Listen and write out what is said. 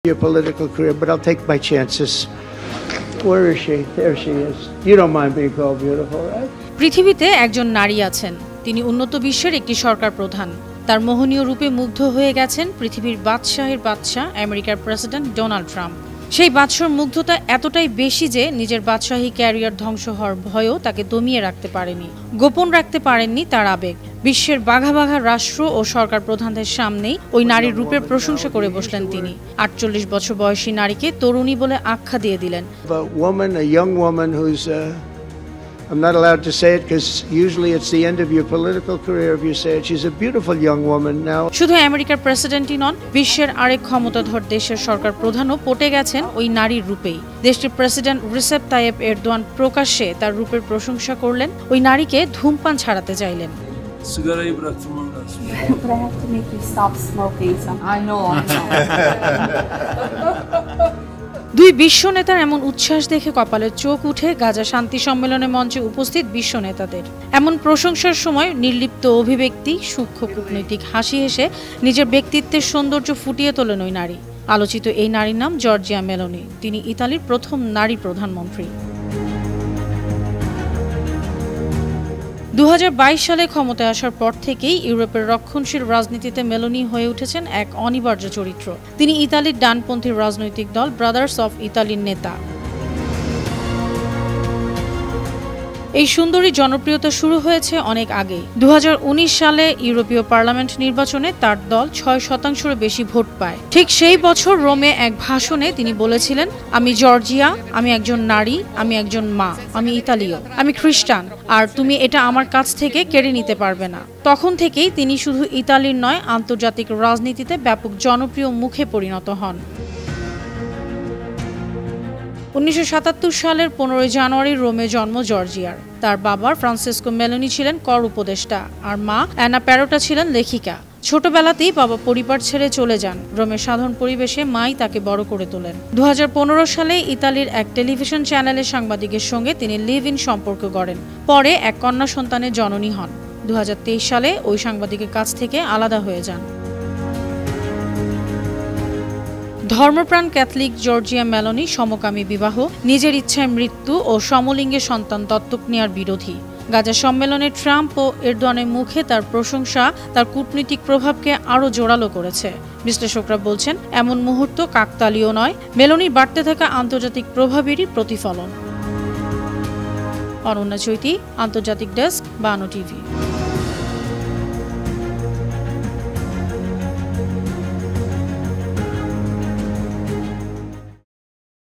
Your political career, but I'll take my chances. Where is she? There she is. You don't mind being called beautiful, right? পৃথিবীতে একজন নারী আছেন, তিনি উন্নত বিশ্বের একটি সরকার প্রধান। তার মোহনীয় রূপে মুগ্ধ হয়ে গেছেন পৃথিবীর বাদশাহের বাদশা আমেরিকার প্রেসিডেন্ট ডোনাল্ড ট্রাম্প। সেই বাদশার মুগ্ধতা এতটাই বেশি যে নিজের বাদশাহী ক্যারিয়ার ধ্বংস হওয়ার ভয়ও তাকে দমিয়ে রাখতে পারেনি, গোপন রাখতে পারেননি তার আবেগ। বিশ্বের বাঘা বাঘা রাষ্ট্র ও সরকার প্রধানদের সামনেই ওই নারীর রূপের প্রশংসা করে বসলেন তিনি। ৪৮ বছর বয়সী নারীকে তরুণী বলে আখ্যা দিয়ে দিলেন। A young woman who's I'm not allowed to say it because usually it's the end of your political career if you say it. She's a beautiful young woman now. শুধু আমেরিকার প্রেসিডেন্টই নন, বিশ্বের আরেক ক্ষমতাধর দেশের সরকার প্রধানও পটে গেছেন ওই নারীর রূপেই। দেশটির প্রেসিডেন্ট রিসেপ তাইয়েপ এরদোয়ান প্রকাশ্যে তার রূপের প্রশংসা করলেন, ওই নারীকে ধূমপান ছাড়াতে চাইলেন। Sigarayı bıraktırmam lazım. But I have to make you stop smoking. I know. দুই বিশ্ব নেতার এমন উচ্ছ্বাস দেখে কপালে চোখ উঠে গাজা শান্তি সম্মেলনের মঞ্চে উপস্থিত বিশ্ব নেতাদের। এমন প্রশংসার সময় নির্লিপ্ত অভিব্যক্তি, সূক্ষ্ম কূটনৈতিক হাসি হেসে নিজের ব্যক্তিত্বের সৌন্দর্য ফুটিয়ে তোলেন ওই নারী। আলোচিত এই নারীর নাম জর্জিয়া মেলোনি। তিনি ইতালির প্রথম নারী প্রধানমন্ত্রী। ২০২২ সালে ক্ষমতায় আসার পর থেকেই ইউরোপের রক্ষণশীল রাজনীতিতে মেলোনি হয়ে উঠেছেন এক অনিবার্য চরিত্র। তিনি ইতালির ডানপন্থী রাজনৈতিক দল ব্রাদার্স অফ ইতালির নেতা। এই সুন্দরী জনপ্রিয়তা শুরু হয়েছে অনেক আগে। ২০১৯ সালে ইউরোপীয় পার্লামেন্ট নির্বাচনে তার দল ৬% বেশি ভোট পায়। ঠিক সেই বছর রোমে এক ভাষণে তিনি বলেছিলেন, আমি জর্জিয়া, আমি একজন নারী, আমি একজন মা, আমি ইতালীয়, আমি খ্রিস্টান, আর তুমি এটা আমার কাছ থেকে কেড়ে নিতে পারবে না। তখন থেকেই তিনি শুধু ইতালির নয়, আন্তর্জাতিক রাজনীতিতে ব্যাপক জনপ্রিয় মুখে পরিণত হন। ১৯৭৭ সালের ১৫ জানুয়ারি রোমে জন্ম জর্জিয়ার। তার বাবা ফ্রান্সিসকো মেলোনি ছিলেন কর উপদেষ্টা, আর মা অ্যানা প্যারোটা ছিলেন লেখিকা। ছোটবেলাতেই বাবা পরিবার ছেড়ে চলে যান। রোমের সাধারণ পরিবেশে মাই তাকে বড় করে তোলেন। ২০১৫ সালে ইতালির এক টেলিভিশন চ্যানেলের সাংবাদিকের সঙ্গে তিনি লিভ ইন সম্পর্ক গড়েন। পরে এক কন্যা সন্তানের জননী হন। ২০২৩ সালে ওই সাংবাদিকের কাছ থেকে আলাদা হয়ে যান। ধর্মপ্রাণ ক্যাথলিক জর্জিয়া মেলোনি সমকামী বিবাহ, নিজের ইচ্ছায় মৃত্যু ও সমলিঙ্গে সন্তান দত্তক নেওয়ার বিরোধী। গাজা সম্মেলনে ট্রাম্প ও এরদোয়ানের মুখে তার প্রশংসা তার কূটনৈতিক প্রভাবকে আরও জোরালো করেছে। বিশ্লেষকরা বলছেন, এমন মুহূর্ত কাকতালীয় নয়, মেলোনির বাড়তে থাকা আন্তর্জাতিক প্রভাবেরই প্রতিফলন। অনন্যা চৈতি, আন্তর্জাতিক ডেস্ক, বানো টিভি।